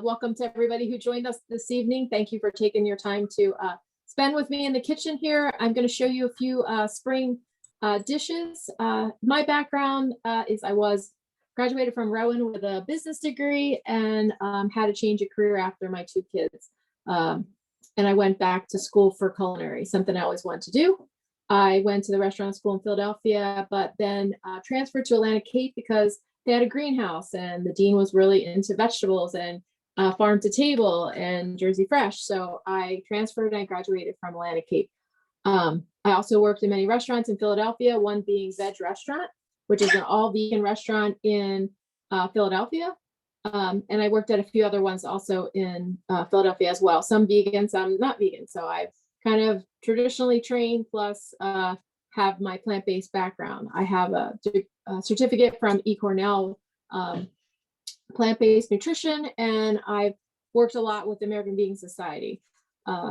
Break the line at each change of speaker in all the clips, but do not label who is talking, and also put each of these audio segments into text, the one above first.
Welcome to everybody who joined us this evening. Thank you for taking your time to spend with me in the kitchen here. I'm going to show you a few spring dishes. My background is I was graduated from Rowan with a business degree and had to change a career after my two kids. And I went back to school for culinary, something I always wanted to do. I went to the restaurant school in Philadelphia, but then transferred to Atlantic Cape because they had a greenhouse and the dean was really into vegetables and farm to table and Jersey Fresh. So I transferred and I graduated from Atlantic Cape. I also worked in many restaurants in Philadelphia, one being Veg Restaurant, which is an all vegan restaurant in Philadelphia. And I worked at a few other ones also in Philadelphia as well. Some vegan, some not vegan. So I've kind of traditionally trained plus have my plant-based background. I have a certificate from eCornell, plant-based nutrition, and I've worked a lot with the American Vegan Society.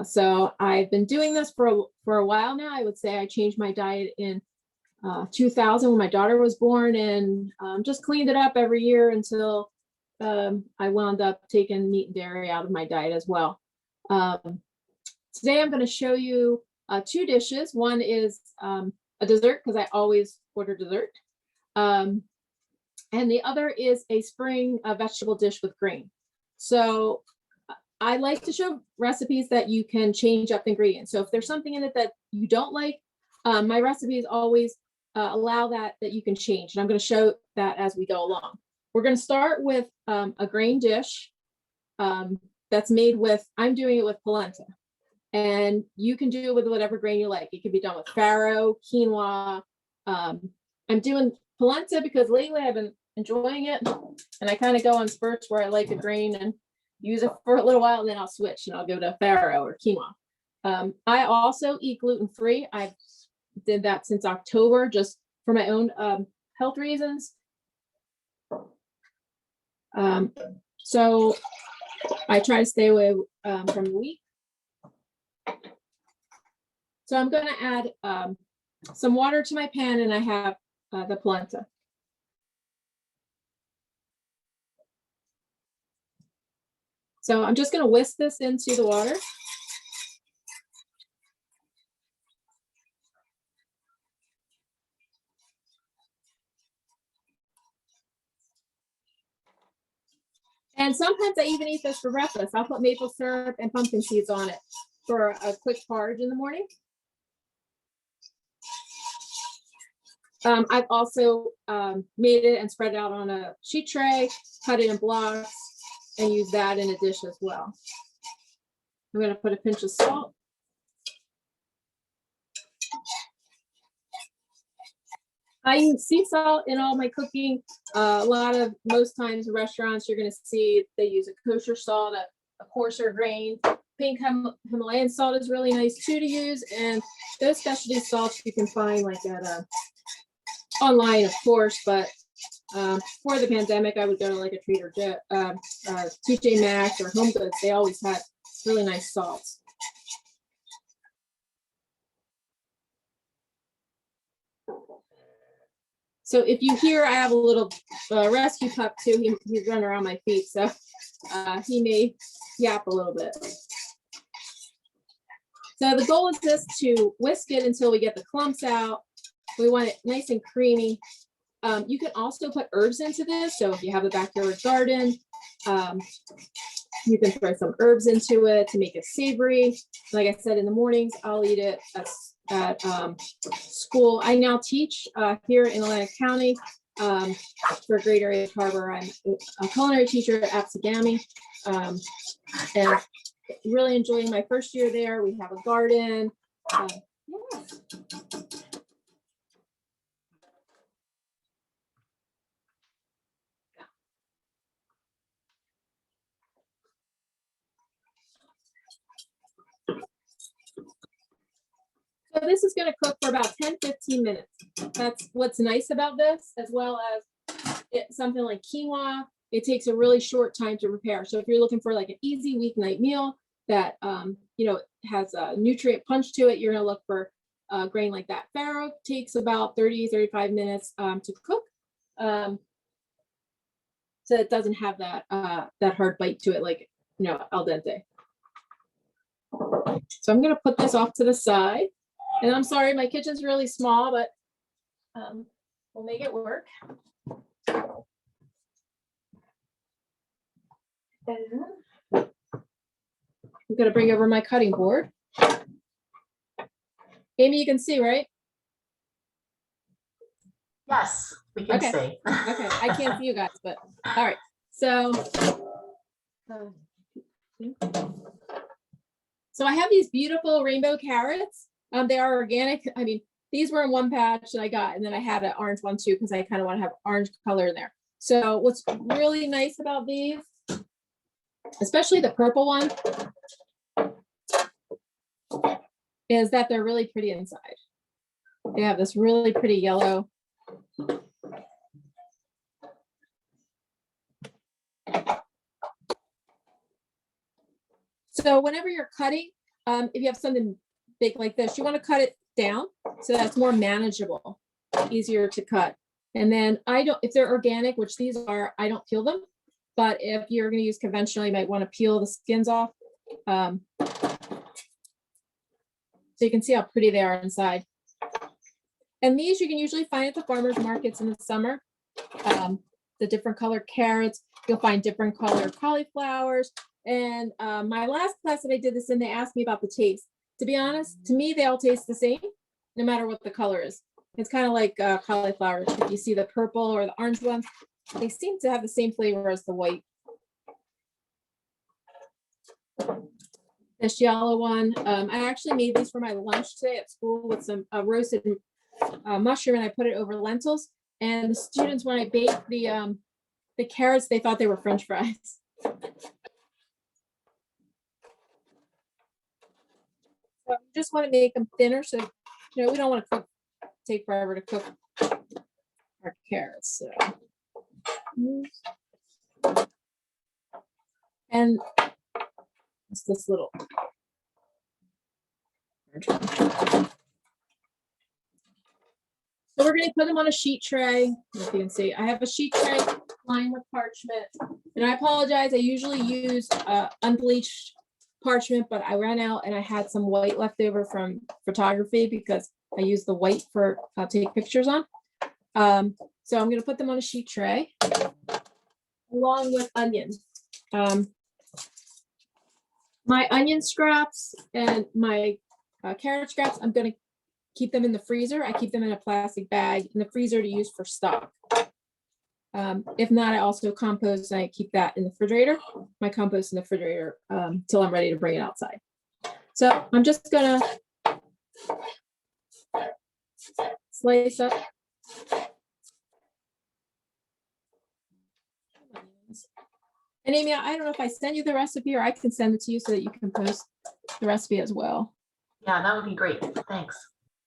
So I've been doing this for a while now. I would say I changed my diet in 2000 when my daughter was born, and just cleaned it up every year until I wound up taking meat and dairy out of my diet as well. Today I'm going to show you two dishes. One is a dessert because I always order dessert. And the other is a spring vegetable dish with grain. So I like to show recipes that you can change up ingredients. So if there's something in it that you don't like, my recipes always allow that you can change. And I'm going to show that as we go along. We're going to start with a grain dish that's made with, I'm doing it with polenta. And you can do it with whatever grain you like. It can be done with farro, quinoa. I'm doing polenta because lately I've been enjoying it. And I kind of go on spurts where I like a grain and use it for a little while, and then I'll switch and I'll go to farro or quinoa. I also eat gluten-free. I've did that since October just for my own health reasons. So I try to stay away from the wheat. So I'm going to add some water to my pan, and I have the polenta. So I'm just going to whisk this into the water. And sometimes I even eat this for breakfast. I'll put maple syrup and pumpkin seeds on it for a quick porridge in the morning. I've also made it and spread it out on a sheet tray, cut it in blocks, and use that in a dish as well. I'm going to put a pinch of salt. I use sea salt in all my cooking. Most times restaurants, you're going to see they use a kosher salt, a coarser grain. Pink Himalayan salt is really nice too to use. And those specialty salts you can find like at online, of course, but for the pandemic, I would go to like a Trader Joe, TJ Maxx or Home Goods. They always had really nice salts. So if you hear, I have a little rescue pup too. He's running around my feet, so he may yap a little bit. So the goal is just to whisk it until we get the clumps out. We want it nice and creamy. You can also put herbs into this. So if you have a backyard garden, you can throw some herbs into it to make it savory. Like I said, in the mornings, I'll eat it at school. I now teach here in Atlantic County for Greater Egg Harbor. I'm a culinary teacher at Apsagami, and really enjoying my first year there. We have a garden. Yeah. So this is going to cook for about 10-15 minutes. That's what's nice about this, as well as something like quinoa. It takes a really short time to prepare. So if you're looking for like an easy weeknight meal that has a nutrient punch to it, you're going to look for a grain like that. Farro takes about 30-35 minutes to cook. so it doesn't have that that hard bite to it, like, you know, al dente. So I'm gonna put this off to the side, and I'm sorry, my kitchen's really small, but we'll make it work. And I'm gonna bring over my cutting board. Amy, you can see, right?
Yes, we can see.
Okay, I can't see you guys, but all right. So, so I have these beautiful rainbow carrots. They are organic. I mean, these were in one patch that I got, and then I had an orange one too, because I kind of want to have orange color in there. So what's really nice about these, especially the purple one, is that they're really pretty inside. They have this really pretty yellow. So whenever you're cutting, if you have something big like this, you want to cut it down so that's more manageable, easier to cut. And then if they're organic, which these are, I don't peel them. But if you're going to use conventional, you might want to peel the skins off. So you can see how pretty they are inside. And these you can usually find at the farmers markets in the summer. The different color carrots, you'll find different color cauliflowers. And my last class that I did this in, they asked me about the taste. To be honest, to me, they all taste the same, no matter what the color is. It's kind of like cauliflower. If you see the purple or the orange ones, they seem to have the same flavor as the white. This yellow one, I actually made these for my lunch today at school with some roasted mushroom, and I put it over lentils. And the students, when I baked the carrots, they thought they were French fries. So I just want to make them thinner, so you know we don't want to take forever to cook our carrots. So. And it's this little. So we're going to put them on a sheet tray. If you can see, I have a sheet tray lined with parchment. And I apologize, I usually use unbleached parchment, but I ran out and I had some white left over from photography because I use the white for take pictures on. So I'm going to put them on a sheet tray along with onions. My onion scraps and my carrot scraps, I'm going to keep them in the freezer. I keep them in a plastic bag in the freezer to use for stock. If not, I also compost and I keep that in the refrigerator, my compost in the refrigerator till I'm ready to bring it outside. So I'm just gonna slice up. And Amy, I don't know if I send you the recipe or I can send it to you so that you can post the recipe as well.
Yeah, that would be great. Thanks.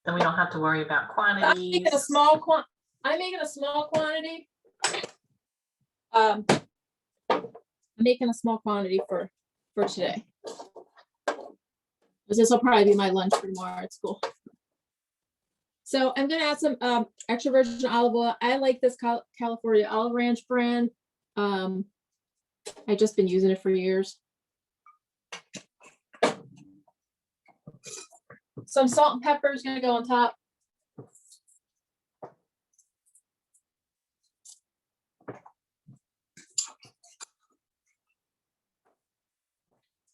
Then we don't have to worry about quantities.
I'm making a small quantity. I'm making a small quantity for today. This will probably be my lunch for tomorrow at school. So I'm gonna add some extra virgin olive oil. I like this California Olive Ranch brand. I've just been using it for years. Some salt and pepper is gonna go on top.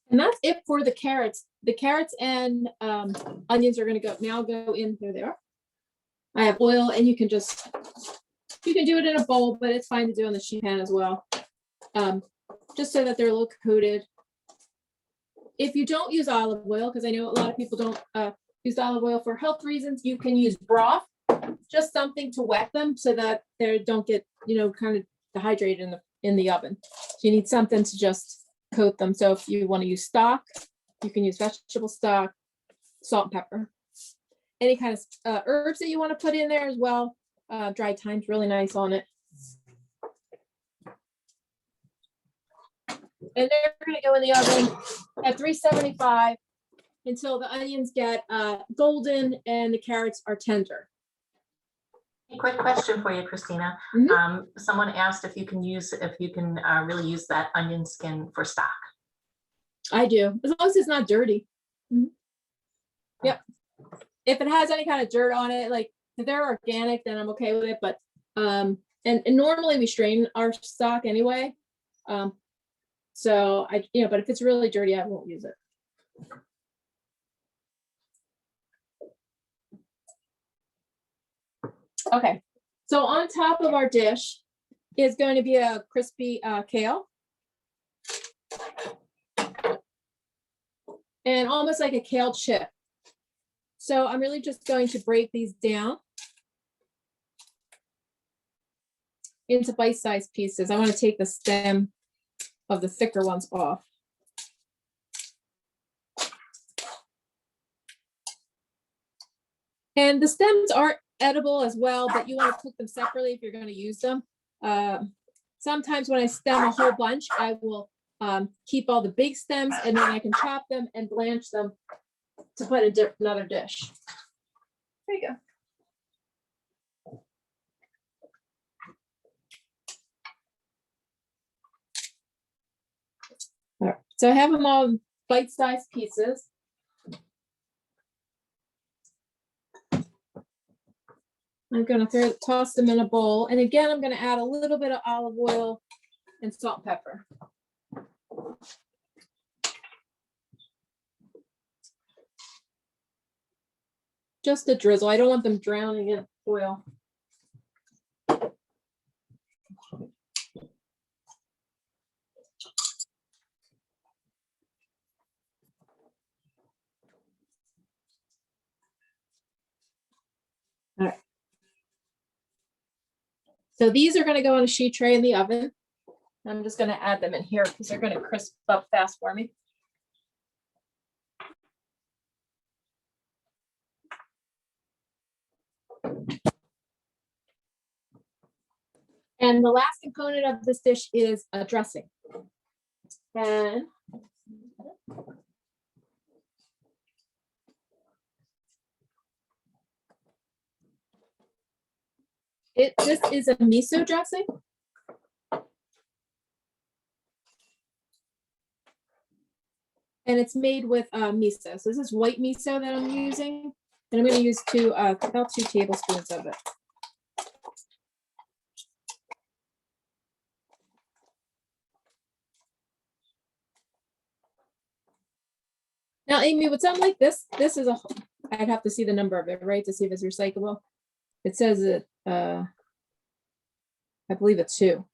And that's it for the carrots. The carrots and onions are gonna go in, there they are. I have oil, and you can do it in a bowl, but it's fine to do on the sheet pan as well. Just so that they're a little coated. If you don't use olive oil, because I know a lot of people don't use olive oil for health reasons, you can use broth, just something to wet them so that they don't get, kind of dehydrated in the oven. So you need something to just coat them. So if you want to use stock, you can use vegetable stock, salt and pepper. Any kind of herbs that you want to put in there as well. Dried thyme's really nice on it. And they're going to go in the oven at 375 until the onions get golden and the carrots are tender.
A quick question for you, Christina.
Mhm.
Someone asked if you can really use that onion skin for stock.
I do, as long as it's not dirty. Mhm. Yep. If it has any kind of dirt on it, like if they're organic, then I'm okay with it. But and normally we strain our stock anyway. So but if it's really dirty, I won't use it. Okay, so on top of our dish is going to be a crispy kale. And almost like a kale chip. So I'm really just going to break these down into bite-sized pieces. I want to take the stem of the thicker ones off. And the stems are edible as well, but you want to cook them separately if you're going to use them. Sometimes when I stem a whole bunch, I will keep all the big stems, and then I can chop them and blanch them to put in another dish. There you go. All right, so I have them all in bite-sized pieces. I'm going to toss them in a bowl. And again, I'm going to add a little bit of olive oil and salt and pepper. Just a drizzle. I don't want them drowning in oil. All right. So these are going to go on a sheet tray in the oven. I'm just going to add them in here because they're going to crisp up fast for me. And the last component of this dish is a dressing. And this is a miso dressing. And it's made with miso. So this is white miso that I'm using. And I'm going to use about 2 tablespoons of it. Now, Amy, with something like this is I'd have to see the number of it, right, to see if it's recyclable. It says it, I believe it's 2.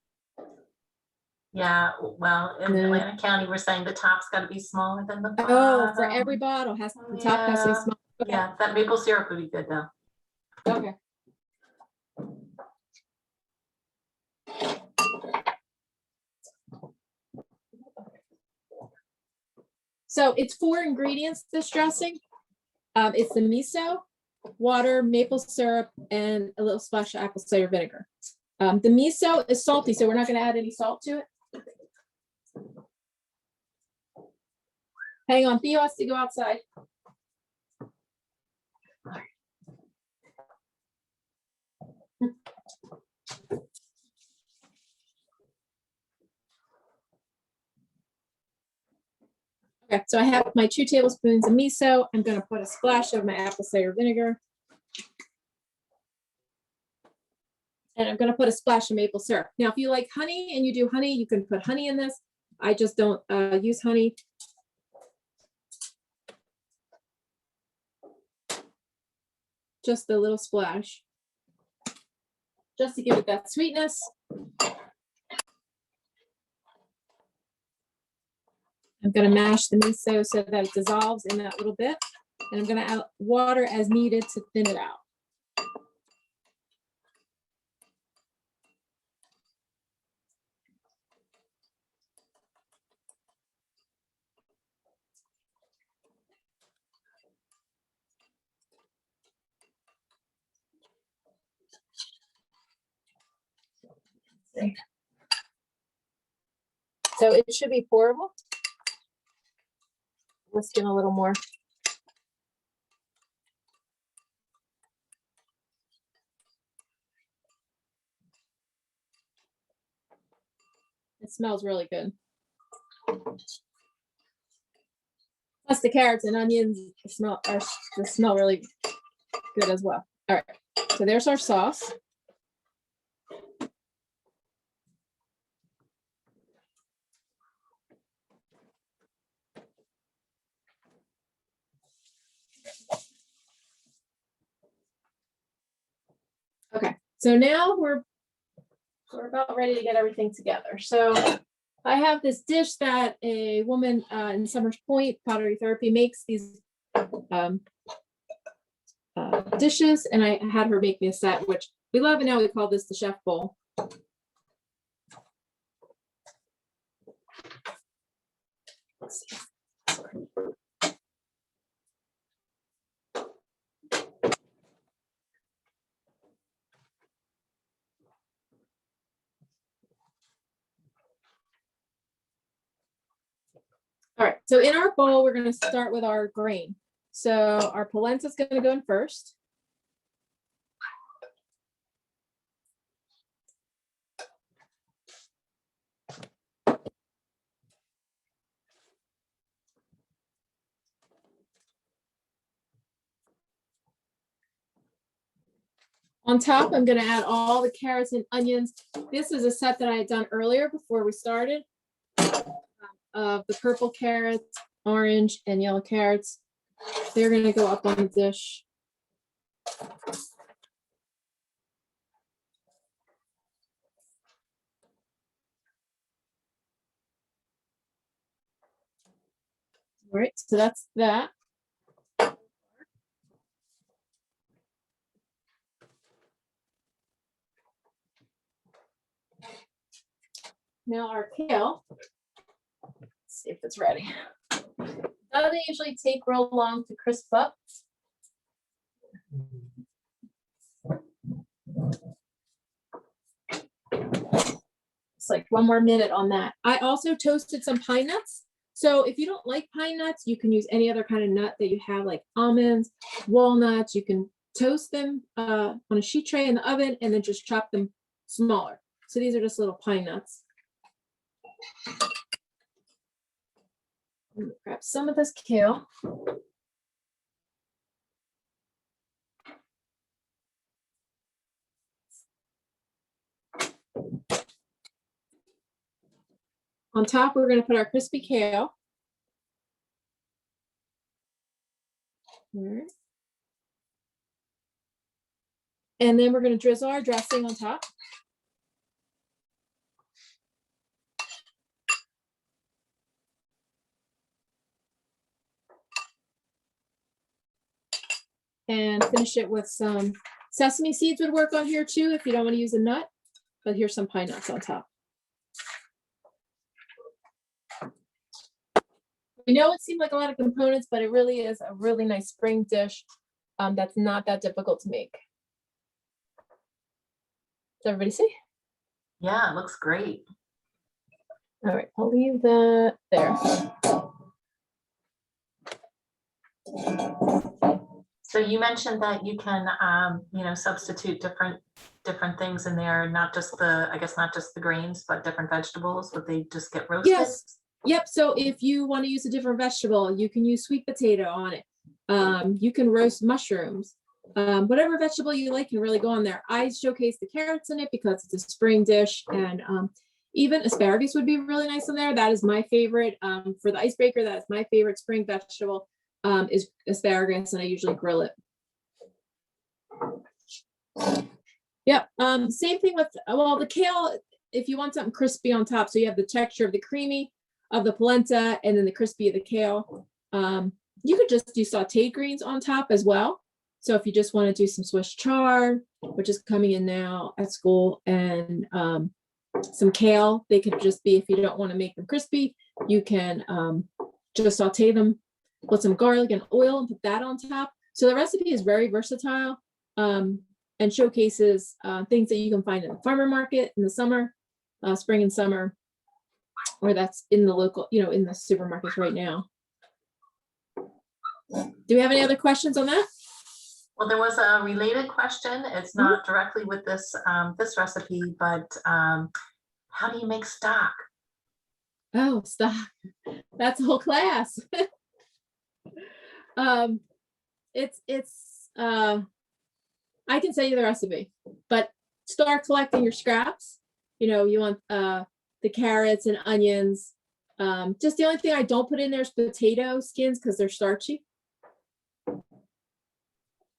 Yeah, well, in Atlantic County, we're saying the top's got to be smaller than the bottom.
Oh, for every bottle, the top has to be small. Okay.
Yeah, that maple syrup would be good though.
Okay. So it's 4 ingredients, this dressing. It's the miso, water, maple syrup, and a little splash of apple cider vinegar. The miso is salty, so we're not going to add any salt to it. Hang on, Theo has to go outside. Okay, so I have my 2 tablespoons of miso. I'm going to put a splash of my apple cider vinegar. And I'm going to put a splash of maple syrup. Now, if you like honey and you do honey, you can put honey in this. I just don't use honey. Just a little splash. Just to give it that sweetness. I'm going to mash the miso so that it dissolves in that little bit. And I'm going to add water as needed to thin it out. So it should be pourable. Whisk in a little more. It smells really good. Plus the carrots and onions smell really good as well. All right, so there's our sauce. Okay, so now we're about ready to get everything together. So I have this dish that a woman in Summers Point Pottery Therapy makes these dishes, and I had her make me a set, which we love, and now we call this the chef bowl. All right, so in our bowl, we're going to start with our grain. So our polenta is going to go in first. On top, I'm going to add all the carrots and onions. This is a set that I had done earlier before we started of the purple carrots, orange, and yellow carrots. They're going to go up on the dish. All right, so that's that. Now our kale, let's see if it's ready. Doesn't usually take real long to crisp up. It's like 1 more minute on that. I also toasted some pine nuts. So if you don't like pine nuts, you can use any other kind of nut that you have, like almonds, walnuts. You can toast them on a sheet tray in the oven and then just chop them smaller. So these are just little pine nuts. I'm gonna grab some of this kale. On top, we're going to put our crispy kale. And then we're going to drizzle our dressing on top. And finish it with some sesame seeds would work on here too if you don't want to use a nut, but here's some pine nuts on top. I know it seemed like a lot of components, but it really is a really nice spring dish that's not that difficult to make. Does everybody see?
Yeah, it looks great.
All right, I'll leave that there.
So you mentioned that you can, substitute different things in there, not just the grains, but different vegetables. Would they just get roasted?
Yes. Yep. So if you want to use a different vegetable, you can use sweet potato on it. You can roast mushrooms. Whatever vegetable you like can really go on there. I showcase the carrots in it because it's a spring dish, and even asparagus would be really nice in there. That is my favorite. For the icebreaker, that is my favorite spring vegetable. Is asparagus, and I usually grill it. Yep. Same thing with, well, the kale, if you want something crispy on top, so you have the texture of the creamy of the polenta and then the crispy of the kale. You could just do sauteed greens on top as well. So if you just want to do some Swiss chard, which is coming in now at school, and some kale, they could just be, if you don't want to make them crispy, you can just saute them with some garlic and oil and put that on top. So the recipe is very versatile and showcases things that you can find in the farmer market in the summer, spring and summer, or that's in the local, in the supermarkets right now. Do we have any other questions on that?
Well, there was a related question. It's not directly with this recipe, but how do you make stock?
Oh, stop. That's a whole class. Um, I can send you the recipe, but start collecting your scraps. You know, you want the carrots and onions. Just the only thing I don't put in there is potato skins because they're starchy.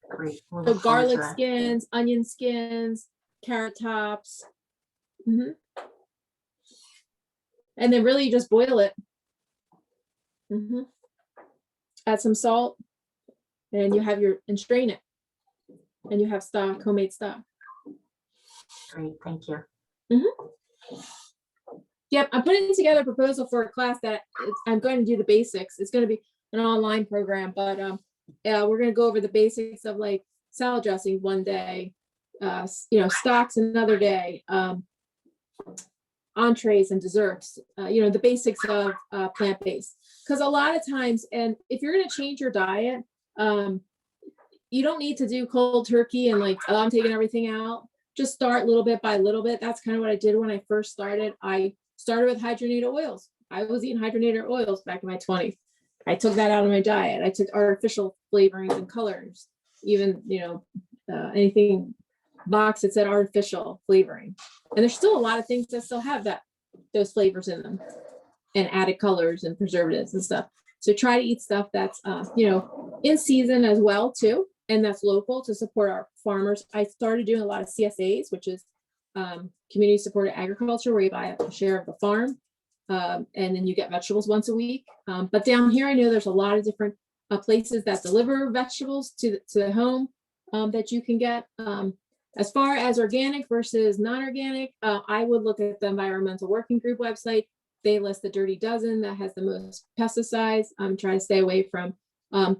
Great. We'll
So
look forward to
garlic
that.
skins, onion skins, carrot tops. Mhm. And then really you just boil it. Mhm. Add some salt and you have and strain it. And you have stock, homemade stock.
Great, thank you.
Yep, I'm putting together a proposal for a class that I'm going to do the basics. It's going to be an online program, but we're going to go over the basics of like salad dressing one day, stocks another day, entrees and desserts, the basics of plant-based. Because a lot of times, and if you're going to change your diet, you don't need to do cold turkey and like, oh, I'm taking everything out. Just start little bit by little bit. That's kind of what I did when I first started. I started with hydrogenated oils. I was eating hydrogenated oils back in my 20s. I took that out of my diet. I took artificial flavorings and colors, even, anything box that said artificial flavoring. And there's still a lot of things that still have those flavors in them and added colors and preservatives and stuff. So try to eat stuff that's, in season as well too. And that's local to support our farmers. I started doing a lot of CSAs, which is community supported agriculture, where you buy a share of the farm and then you get vegetables once a week. But down here, I know there's a lot of different places that deliver vegetables to the home that you can get. As far as organic versus non-organic, I would look at the Environmental Working Group website. They list the Dirty Dozen that has the most pesticides. Try to stay away from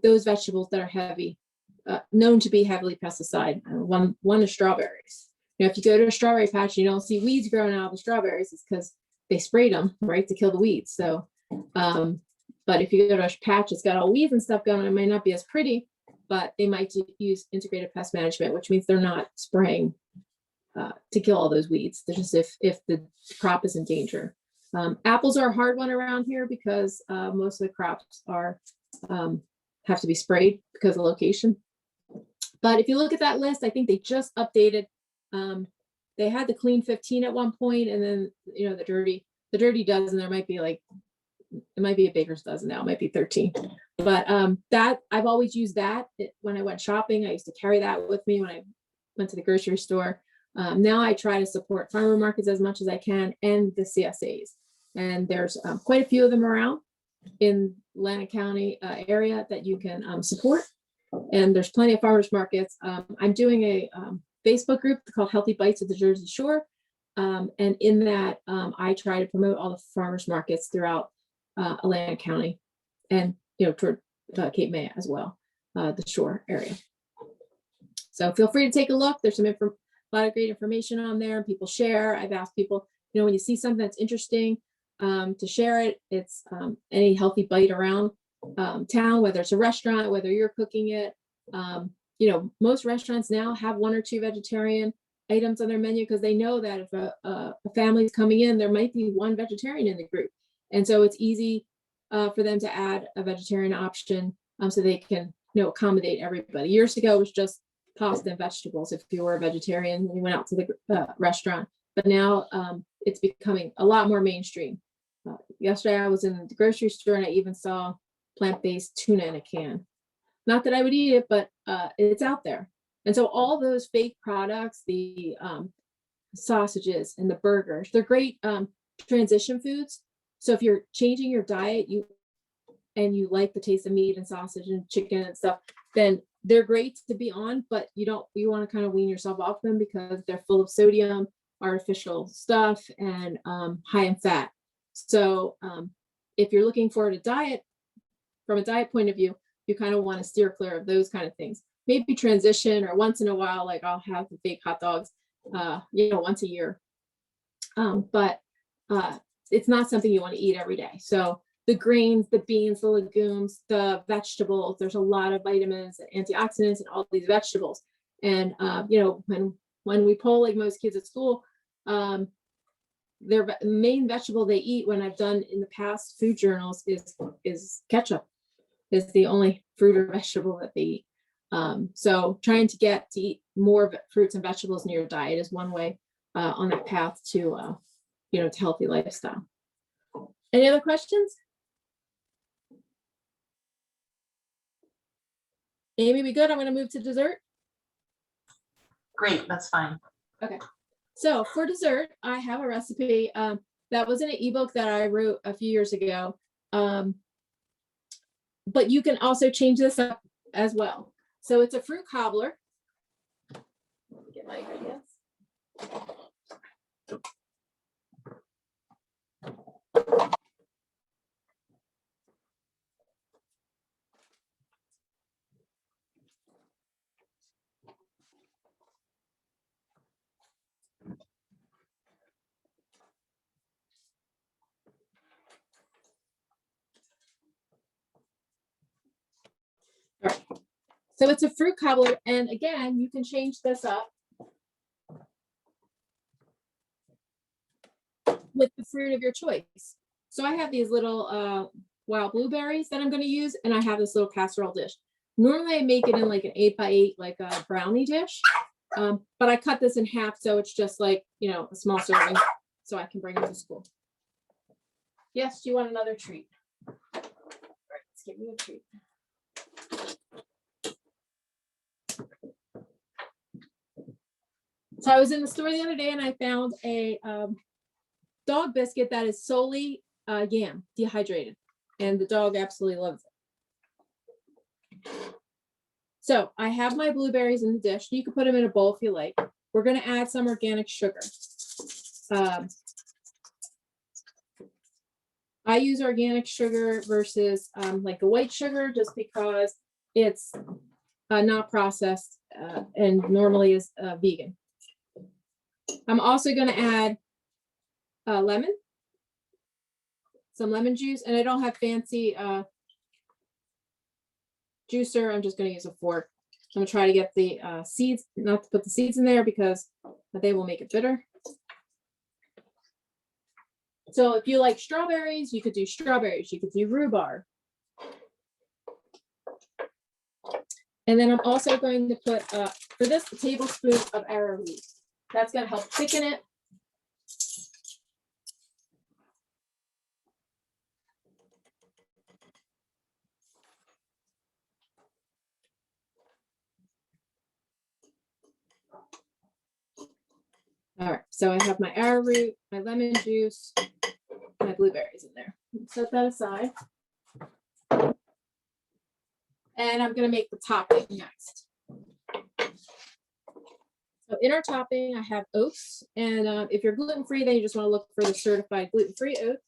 those vegetables that are known to be heavily pesticide. One is strawberries. If you go to a strawberry patch, you don't see weeds growing out of the strawberries, it's because they sprayed them, right, to kill the weeds. So, but if you go to a patch that's got all weeds and stuff going on, it might not be as pretty, but they might use integrated pest management, which means they're not spraying to kill all those weeds. They're just if the crop is in danger. Apples are a hard one around here because most of the crops have to be sprayed because of location. But if you look at that list, I think they just updated. They had the clean 15 at one point, and then the dirty dozen. There might be it might be a baker's dozen now. It might be 13. But that I've always used that when I went shopping. I used to carry that with me when I went to the grocery store. Now I try to support farmer markets as much as I can and the CSAs. And there's quite a few of them around in Atlantic County area that you can support. And there's plenty of farmers markets. I'm doing a Facebook group called Healthy Bites at the Jersey Shore. And in that, I try to promote all the farmers markets throughout Atlantic County and, toward Cape May as well, the shore area. So feel free to take a look. There's a lot of great information on there. People share. I've asked people, when you see something that's interesting, to share it. It's any healthy bite around town, whether it's a restaurant, whether you're cooking it. Most restaurants now have 1 or 2 vegetarian items on their menu because they know that if a family's coming in, there might be 1 vegetarian in the group. And so it's easy for them to add a vegetarian option so they can accommodate everybody. Years ago, it was just pasta and vegetables if you were a vegetarian and you went out to the restaurant. But now it's becoming a lot more mainstream. Yesterday, I was in the grocery store and I even saw plant-based tuna in a can. Not that I would eat it, but it's out there. And so all those fake products, the sausages and the burgers, they're great transition foods. So if you're changing your diet, you like the taste of meat and sausage and chicken and stuff, then they're great to be on, but you want to kind of wean yourself off them because they're full of sodium, artificial stuff, and high in fat. So if you're looking for a diet, from a diet point of view, you kind of want to steer clear of those kind of things. Maybe transition, or once in a while, like I'll have the fake hot dogs, once a year. But it's not something you want to eat every day. So the grains, the beans, the legumes, the vegetables, there's a lot of vitamins and antioxidants in all these vegetables. And when we poll like most kids at school, their main vegetable they eat, when I've done in the past food journals, is ketchup. Is the only fruit or vegetable that they eat. So trying to get to eat more fruits and vegetables in your diet is one way on that path to to healthy lifestyle. Any other questions? Amy, we good? I'm going to move to dessert.
Great, that's fine.
Okay. So for dessert, I have a recipe that was in an ebook that I wrote a few years ago. But you can also change this up as well. So it's a fruit cobbler. Let me get my ingredients. All right. So it's a fruit cobbler, and again, you can change this up with the fruit of your choice. So I have these little wild blueberries that I'm going to use, and I have this little casserole dish. Normally I make it in like an 8x8, like a brownie dish, but I cut this in half, so it's just like, a small serving, so I can bring it to school. Yes, do you want another treat? All right, let's give you a treat. So I was in the store the other day and I found a dog biscuit that is solely yam, dehydrated, and the dog absolutely loves it. So I have my blueberries in the dish. You can put them in a bowl if you like. We're going to add some organic sugar. I use organic sugar versus like a white sugar, just because it's not processed and normally is vegan. I'm also going to add lemon, some lemon juice, and I don't have fancy juicer. I'm just going to use a fork. I'm going to try to get the seeds, not to put the seeds in there because they will make it bitter. So if you like strawberries, you could do strawberries. You could do rhubarb. And then I'm also going to put, for this, a tablespoon of arrowroot. That's going to help thicken it. All right, so I have my arrowroot, my lemon juice, my blueberries in there. Set that aside. And I'm going to make the topping next. So in our topping, I have oats. And if you're gluten-free, then you just want to look for the certified gluten-free oats.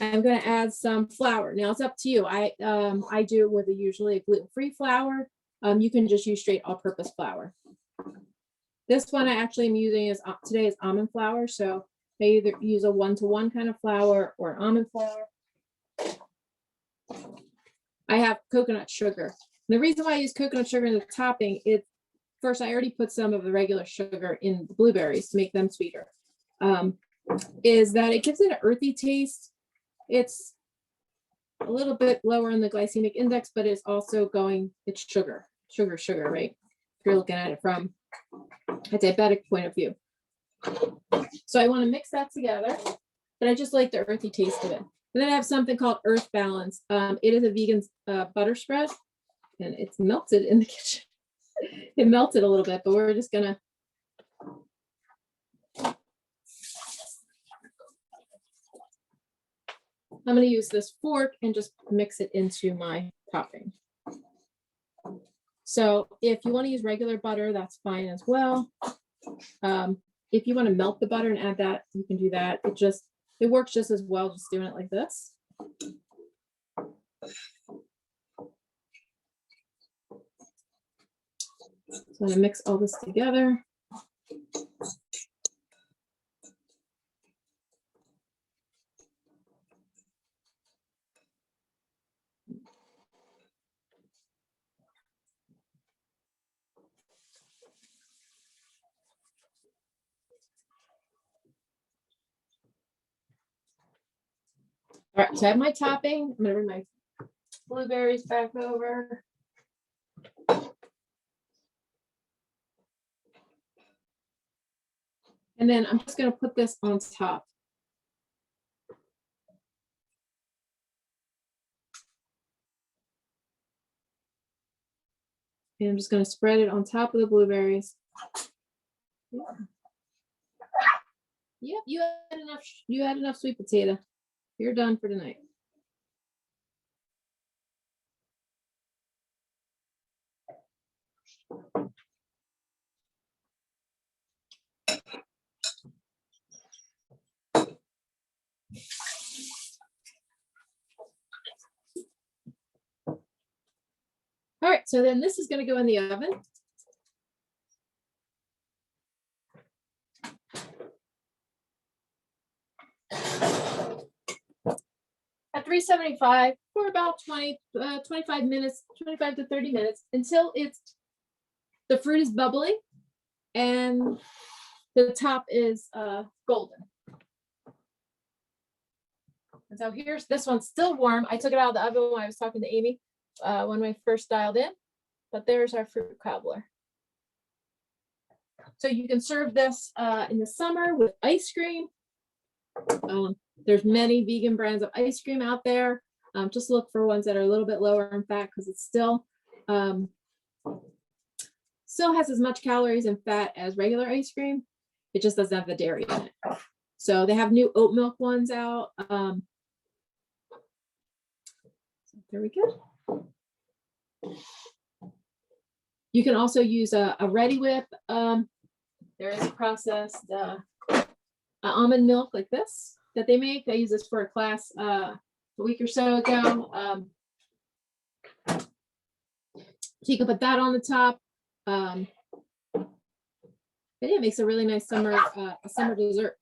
I'm going to add some flour. Now it's up to you. I do it with usually a gluten-free flour. You can just use straight all-purpose flour. This one I actually am using today is almond flour. So I either use a 1-to-1 kind of flour or an almond flour. I have coconut sugar. And the reason why I use coconut sugar in the topping is, first, I already put some of the regular sugar in the blueberries to make them sweeter. Is that it gives it an earthy taste. It's a little bit lower in the glycemic index, but it's also it's sugar, right? If you're looking at it from a diabetic point of view. So I want to mix that together, but I just like the earthy taste of it. And then I have something called Earth Balance. It is a vegan butter spread, and it's melted in the kitchen. It melted a little bit, but we're just gonna. I'm gonna use this fork and just mix it into my topping. So if you want to use regular butter, that's fine as well. If you want to melt the butter and add that, you can do that. It works just as well just doing it like this. So I'm gonna mix all this together. All right, so I have my topping. I'm gonna bring my blueberries back over. And then I'm just gonna put this on top. And I'm just gonna spread it on top of the blueberries. Yep, you had enough. You had enough sweet potato. You're done for tonight. All right, so then this is going to go in the oven. At 375 for about 25 minutes, 25 to 30 minutes until the fruit is bubbly and the top is golden. And so here's this one's still warm. I took it out of the oven when I was talking to Amy when we first dialed in, but there's our fruit cobbler. So you can serve this in the summer with ice cream. There's many vegan brands of ice cream out there. Just look for ones that are a little bit lower in fat because it's still has as much calories and fat as regular ice cream. It just doesn't have the dairy in it. So they have new oat milk ones out. There we go. You can also use a Ready Whip. There is processed almond milk like this that they make. I used this for a class a week or so ago. So you can put that on the top. But yeah, it makes a really nice summer dessert.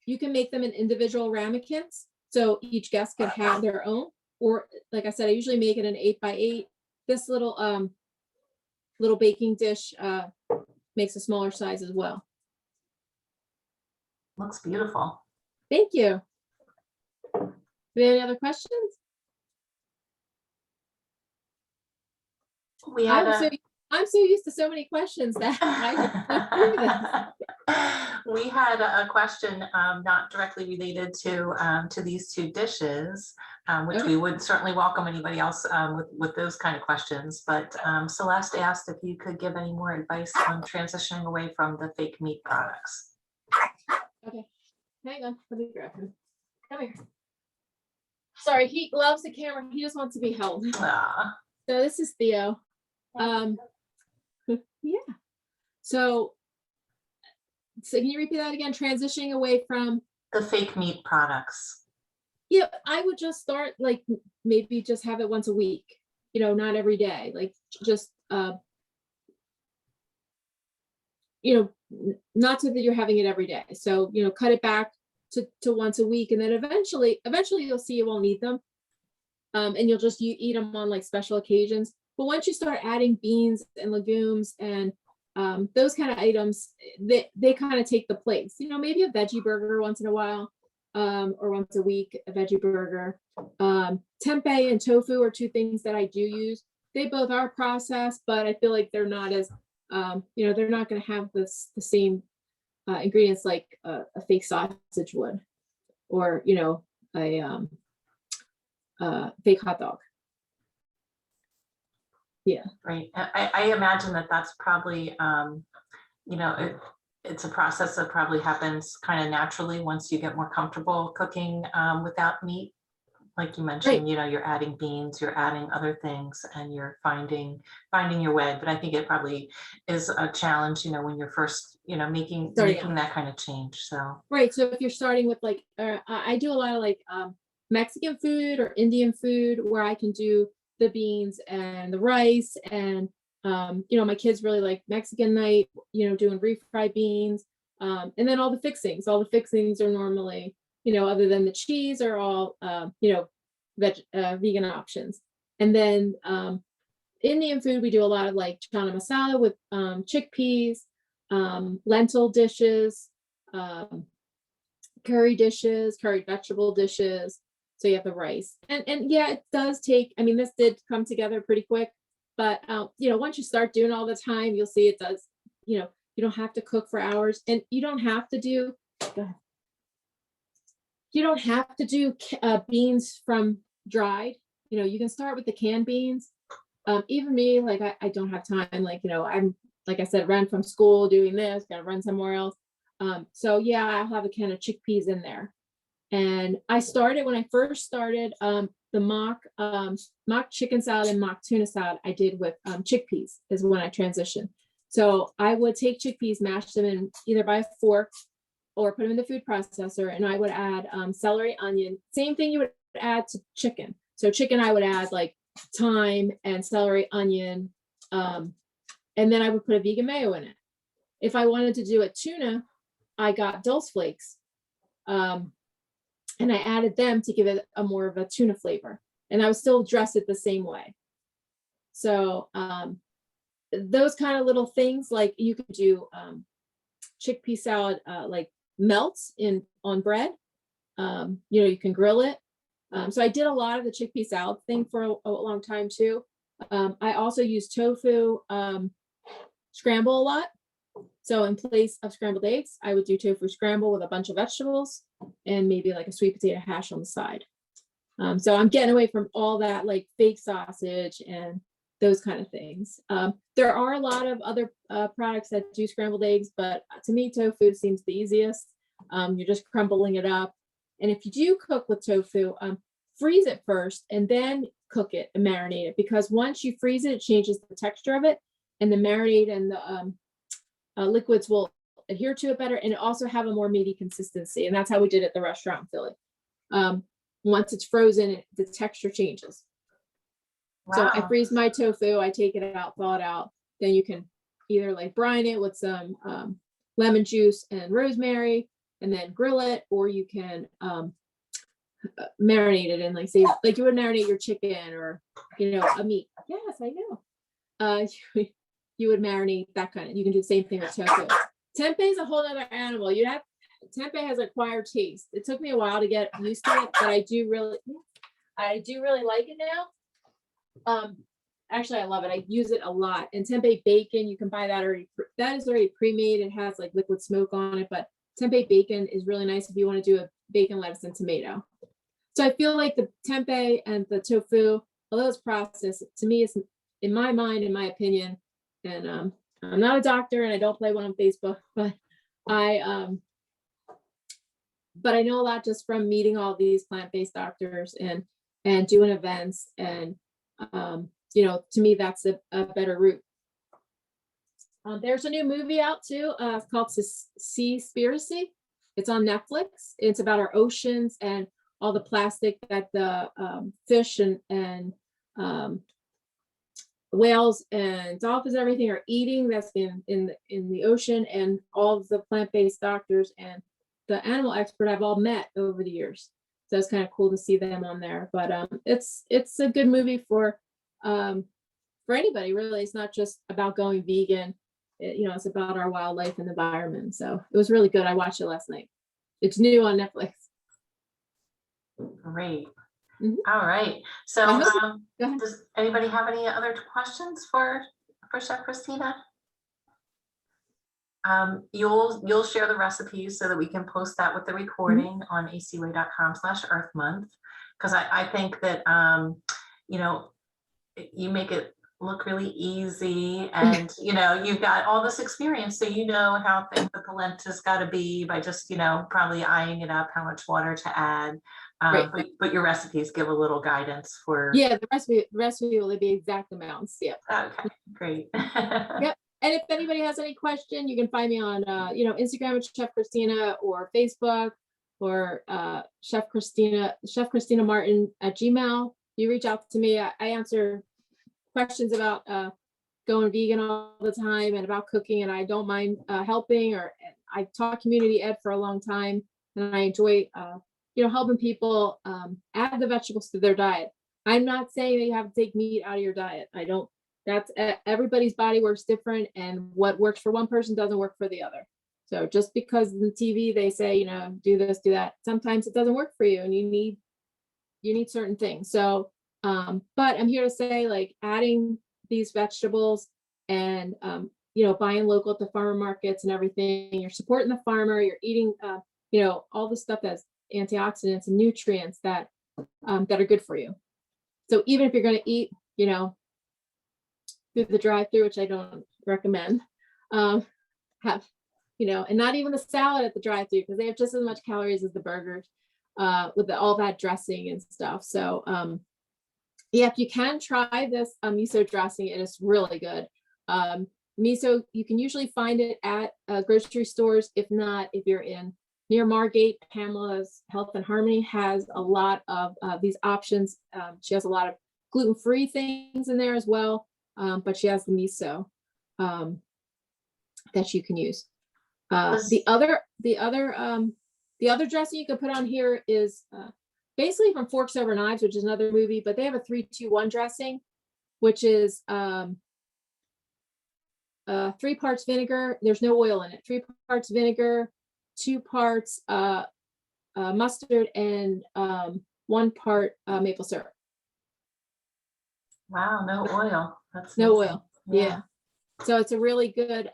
You can make them in individual ramekins, so each guest could have their own. Or like I said, I usually make it an 8x8. This little baking dish makes a smaller size as well.
Looks beautiful.
Thank you. Do we have any other questions? I'm so used to so many questions that
we had a question not directly related to these two dishes, which we would certainly welcome anybody else with those kind of questions. But Celeste asked if you could give any more advice on transitioning away from the fake meat products.
Okay, hang on, let me grab him. Come here. Sorry, he loves the camera. He just wants to be held. So this is Theo. Yeah. So can you repeat that again? Transitioning away from
the fake meat products.
Yeah, I would just start like maybe just have it once a week, not every day, like just not so that you're having it every day. So, cut it back to once a week, and then eventually you'll see you won't need them. And you'll just eat them on like special occasions. But once you start adding beans and legumes and those kind of items, they kind of take the place. Maybe a veggie burger once in a while, or once a week, a veggie burger. Tempeh and tofu are two things that I do use. They both are processed, but I feel like they're not as, they're not going to have the same ingredients like a fake sausage would, or a fake hot dog. Yeah.
Right. I imagine that's probably, it's a process that probably happens kind of naturally once you get more comfortable cooking without meat. Like you mentioned, right. You're adding beans, you're adding other things, and you're finding your way. But I think it probably is a challenge, when you're first, making that kind of change. So
right. So if you're starting with like, I do a lot of like Mexican food or Indian food where I can do the beans and the rice, and my kids really like Mexican night, doing refried beans, and then all the fixings are normally, other than the cheese, are all vegan options. And then Indian food, we do a lot of like chana masala with chickpeas, lentil dishes, curry dishes, curried vegetable dishes, So you have the rice, and yeah, it does take. I mean, this did come together pretty quick, but you know, once you start doing all the time, you'll see it does. You know, you don't have to cook for hours, and you don't have to do. Go ahead. You don't have to do beans from dried. You know, you can start with the canned beans. Even me, like I don't have time. Like, you know, I'm like I said, ran from school doing this, gotta run somewhere else. So yeah, I'll have a can of chickpeas in there. And I started when I first started the mock chicken salad and mock tuna salad I did with chickpeas is when I transitioned. So I would take chickpeas, mash them in either by a fork or put them in the food processor, and I would add celery, onion, same thing you would add to chicken. So chicken, I would add like thyme and celery, onion, and then I would put a vegan mayo in it. If I wanted to do a tuna, I got dulse flakes, and I added them to give it a more of a tuna flavor, and I would still dress it the same way. So those kind of little things, like you could do chickpea salad, like melts in on bread. You know, you can grill it. So I did a lot of the chickpea salad thing for a long time too. I also use tofu scramble a lot. So in place of scrambled eggs, I would do tofu scramble with a bunch of vegetables and maybe like a sweet potato hash on the side. So I'm getting away from all that like fake sausage and those kind of things. There are a lot of other products that do scrambled eggs, but to me, tofu seems the easiest. You're just crumbling it up. And if you do cook with tofu, freeze it first and then cook it and marinate it, because once you freeze it, it changes the texture of it, and the marinade and the liquids will adhere to it better, and also have a more meaty consistency. And that's how we did it at the restaurant in Philly. Once it's frozen, the texture changes. So
Wow.
I freeze my tofu, I take it out, thaw it out. Then you can either like brine it with some lemon juice and rosemary and then grill it, or you can marinate it in, like say, like you would marinate your chicken or, you know, a meat. Yes, I know. You would marinate that kind of, you can do the same thing with tofu. Tempeh is a whole other animal. Tempeh has acquired taste. It took me a while to get used to it, but I do really like it now. Actually, I love it. I use it a lot. And tempeh bacon, you can buy that already. That is already pre-made. It has like liquid smoke on it, but tempeh bacon is really nice if you want to do a bacon, lettuce, and tomato. So I feel like the tempeh and the tofu, although it's processed, to me, it's in my mind, in my opinion, and I'm not a doctor and I don't play one on Facebook, but I know a lot just from meeting all these plant-based doctors and doing events, and you know, to me, that's a better route. There's a new movie out too, called Seaspiracy. It's on Netflix. It's about our oceans and all the plastic that the fish and whales and dolphins, everything are eating that's in the ocean, and all of the plant-based doctors and the animal expert I've all met over the years. So it's kind of cool to see them on there. But it's a good movie for anybody, really. It's not just about going vegan. You know, it's about our wildlife and environment. So it was really good. I watched it last night. It's new on Netflix.
Great.
Mhm.
All right. So
Go ahead.
does anybody have any other questions for Chef Christina? You'll share the recipes so that we can post that with the recording on acua.com/Earth Month, because I think that you know, you make it look really easy, and you know, you've got all this experience, so you know how thick the polenta's got to be by just, you know, probably eyeing it up, how much water to add.
Right.
But your recipes give a little guidance for.
Yeah, the recipe will be exact amounts. Yeah.
Okay, great.
Yep. And if anybody has any question, you can find me on you know, Instagram at Chef Christina, or Facebook, or Chef Christina Martin at Gmail. You reach out to me. I answer questions about going vegan all the time and about cooking, and I don't mind helping. Or I taught community ed for a long time, and I enjoy you know, helping people add the vegetables to their diet. I'm not saying that you have to take meat out of your diet. I don't. That's everybody's body works different, and what works for one person doesn't work for the other. So just because in TV they say, you know, do this, do that, sometimes it doesn't work for you, and you need you need certain things. So, but I'm here to say, like, adding these vegetables and, buying local at the farmer markets and everything, you're supporting the farmer, you're eating, all the stuff that's antioxidants and nutrients that are good for you. So even if you're going to eat, through the drive-through, which I don't recommend, have, and not even the salad at the drive-through, because they have just as much calories as the burgers, with all that dressing and stuff. So, yeah, if you can try this miso dressing, it is really good. Miso, you can usually find it at grocery stores. If not, if you're near Margate, Pamela's Health and Harmony has a lot of these options. She has a lot of gluten-free things in there as well, but she has the miso that you can use. The other dressing you can put on here is basically from Forks Over Knives, which is another movie, but they have a 3-2-1 dressing, which is 3 parts vinegar. There's no oil in it. 3 parts vinegar, 2 parts mustard, and 1 part maple syrup.
Wow, no oil. That's
no
amazing.
oil. Yeah. So it's a really good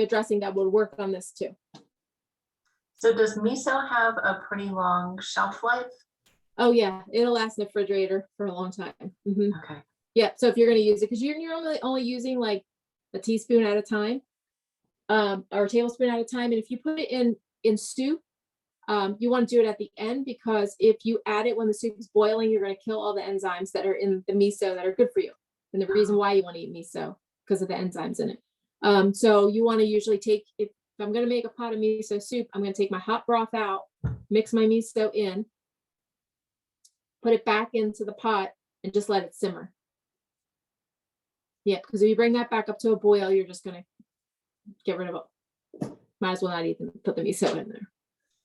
dressing that will work on this too.
So does miso have a pretty long shelf life?
Oh yeah, it'll last in the refrigerator for a long time.
Okay.
Yeah. So if you're going to use it, because you're only using like a teaspoon at a time, or a tablespoon at a time, and if you put it in stew, you want to do it at the end, because if you add it when the soup is boiling, you're going to kill all the enzymes that are in the miso that are good for you. And the reason why you want to eat miso, because of the enzymes in it. So you want to usually take, if I'm going to make a pot of miso soup, I'm going to take my hot broth out, mix my miso in, put it back into the pot, and just let it simmer. Yeah, because if you bring that back up to a boil, you're just going to get rid of it. Might as well not even put the miso in there.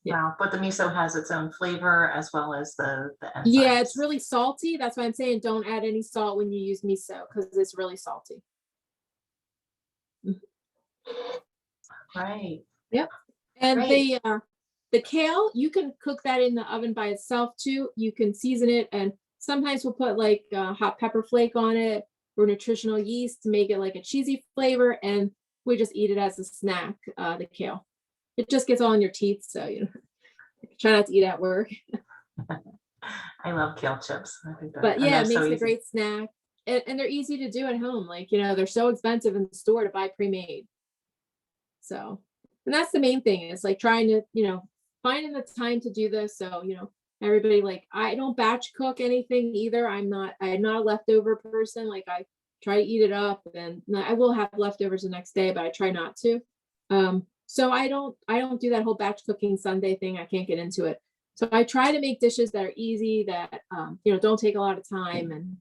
Yeah.
Wow, but the miso has its own flavor as well as the enzymes.
Yeah, it's really salty. That's why I'm saying don't add any salt when you use miso, because it's really salty.
Right.
Yep. And
Great.
the kale, you can cook that in the oven by itself too. You can season it, and sometimes we'll put like hot pepper flake on it or nutritional yeast to make it like a cheesy flavor, and we just eat it as a snack. The kale, it just gets all in your teeth, so try not to eat at work.
I love kale chips. I think
But yeah, it makes
so
a great snack, and they're easy to do at home. Like, they're so expensive in the store to buy pre-made. So, and that's the main thing, is like trying to, finding the time to do this. So, everybody, like, I don't batch cook anything either. I'm not a leftover person. Like, I try to eat it up, and I will have leftovers the next day, but I try not to. So I don't do that whole batch cooking Sunday thing. I can't get into it. So I try to make dishes that are easy, that, don't take a lot of time, and,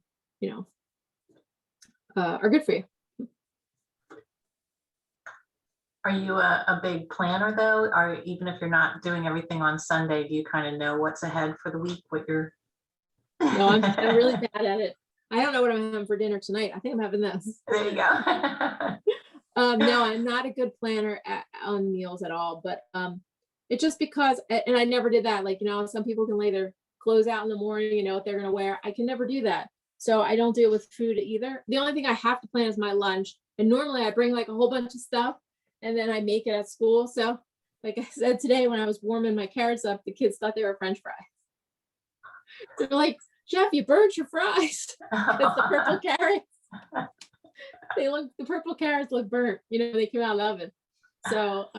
are good for you.
Are you a big planner though? Or even if you're not doing everything on Sunday, do you kind of know what's ahead for the week, what you're?
No, I'm really bad at it. I don't know what I'm having for dinner tonight. I think I'm having this.
There you go.
No, I'm not a good planner on meals at all, but it's just because, and I never did that. Like, some people can lay their clothes out in the morning, what they're going to wear. I can never do that. So I don't do it with food either. The only thing I have to plan is my lunch. And normally I bring like a whole bunch of stuff, and then I make it at school. So like I said today, when I was warming my carrots up, the kids thought they were French fries. They're like, Chef, you burned your fries. It's the purple carrots. The purple carrots look burnt, they came out of the oven. So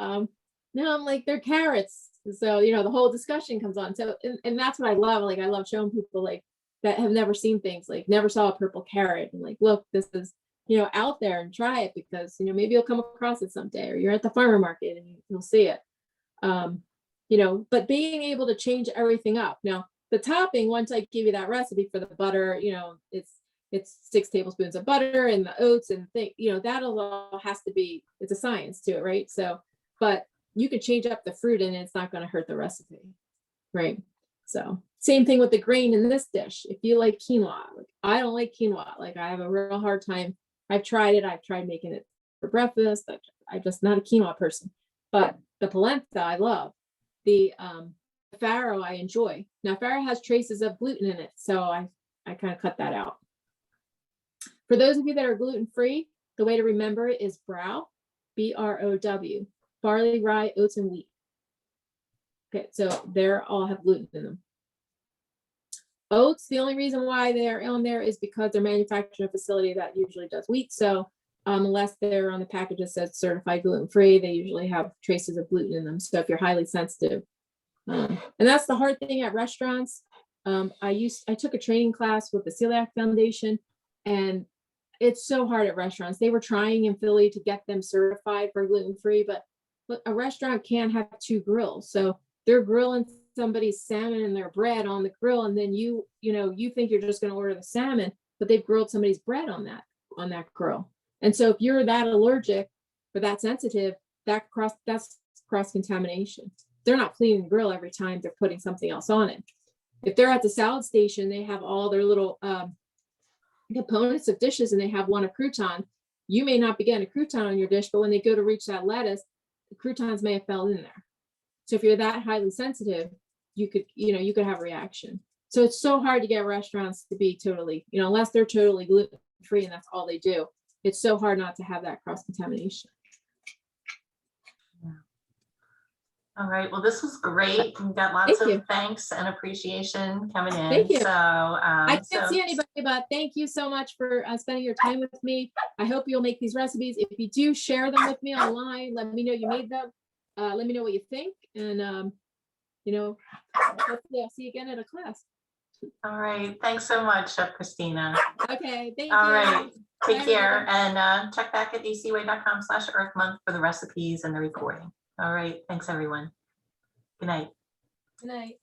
now I'm like, they're carrots. So, the whole discussion comes on. So, and that's what I love. Like, I love showing people like that have never seen things, like never saw a purple carrot, and like, look, this is, out there, and try it, because, maybe you'll come across it someday, or you're at the farmer market and you'll see it. But being able to change everything up. Now, the topping, once I give you that recipe for the butter, it's 6 tablespoons of butter and the oats and that all has to be, it's a science to it, right? So, but you could change up the fruit and it's not going to hurt the recipe, right? So same thing with the grain in this dish. If you like quinoa, like, I don't like quinoa. Like, I have a real hard time. I've tried it. I've tried making it for breakfast. I'm just not a quinoa person. But the polenta, I love. The farro I enjoy. Now farro has traces of gluten in it, so I kind of cut that out. For those of you that are gluten-free, the way to remember it is brow, B-R-O-W, barley, rye, oats, and wheat. Okay, so they're all have gluten in them. Oats, the only reason why they're on there is because they're manufactured in a facility that usually does wheat. So unless they're on the package that says certified gluten-free, they usually have traces of gluten in them. So if you're highly sensitive, and that's the hard thing at restaurants. I took a training class with the Celiac Foundation, and it's so hard at restaurants. They were trying in Philly to get them certified for gluten-free, but a restaurant can't have two grills. So they're grilling somebody's salmon and their bread on the grill, and then you think you're just going to order the salmon, but they've grilled somebody's bread on that grill. And so if you're that allergic or that sensitive, that's cross-contamination. They're not cleaning the grill every time they're putting something else on it. If they're at the salad station, they have all their little components of dishes, and they have one a crouton. You may not be getting a crouton on your dish, but when they go to reach that lettuce, the croutons may have fell in there. So if you're that highly sensitive, you could have a reaction. So it's so hard to get restaurants to be totally, unless they're totally gluten-free and that's all they do. It's so hard not to have that cross-contamination.
All right. Well, this was great. We got lots of thanks and appreciation coming in.
Thank you.
So
I can't see anybody, but thank you so much for spending your time with me. I hope you'll make these recipes. If you do, share them with me online. Let me know you made them. Let me know what you think. And, hopefully I'll see you again at a class.
All right. Thanks so much, Chef Christina.
Okay. Thank you.
All right. Take
Bye,
care.
everyone.
And check back at acua.com/Earth Month for the recipes and the recording. All right. Thanks, everyone. Good night.
Good night.